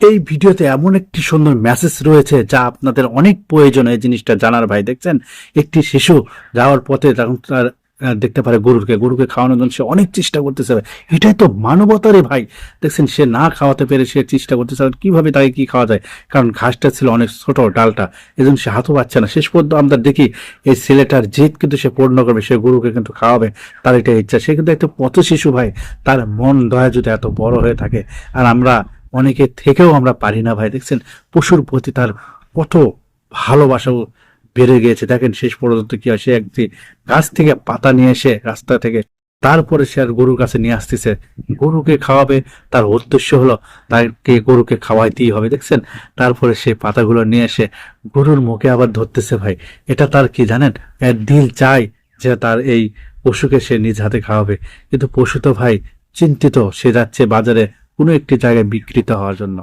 এই ভিডিওতে এমন একটি সুন্দর মেসেজ রয়েছে যা আপনাদের অনেক প্রয়োজন। এই জিনিসটা জানার ভাই, দেখছেন একটি শিশু যাওয়ার পথে তখন তার দেখতে পারে গরুকে খাওয়ানোর জন্য সে অনেক চেষ্টা করতেছে। এটাই তো মানবতারে ভাই। দেখছেন সে না খাওয়াতে পেরে সে চেষ্টা করতেছে কিভাবে তাকে কি খাওয়া যায়, কারণ ঘাসটা ছিল অনেক ছোট, ডালটা, এজন্য সে হাতও পাচ্ছে না। শেষ পর্যন্ত আমরা দেখি এই ছেলেটার জেদ কিন্তু সে পূর্ণ করবে, সে গরুকে কিন্তু খাওয়াবে, তার এটা ইচ্ছা। সে কিন্তু একটা পথ শিশু ভাই, তার মন দয়া যদি এত বড় হয়ে থাকে, আর আমরা অনেকে থেকেও আমরা পারি না ভাই। দেখছেন পশুর প্রতি তার কত ভালোবাসাও বেড়ে গিয়েছে। দেখেন শেষ পর্যন্ত কি হয়, সে একটি গাছ থেকে পাতা নিয়ে এসে রাস্তা থেকে তারপরে সে আর গরুর কাছে নিয়ে আসতেছে, গরুকে খাওয়াবে। তার উদ্দেশ্য হলো তাকে গরুকে খাওয়াইতেই হবে। দেখছেন তারপরে সে পাতাগুলো নিয়ে এসে গরুর মুখে আবার ধরতেছে ভাই। এটা তার কি জানেন, এর দিল চায় যে তার এই পশুকে সে নিজ হাতে খাওয়াবে, কিন্তু পশু তো ভাই চিন্তিত, সে যাচ্ছে বাজারে কোনো একটি জায়গায় বিক্রিত হওয়ার জন্য।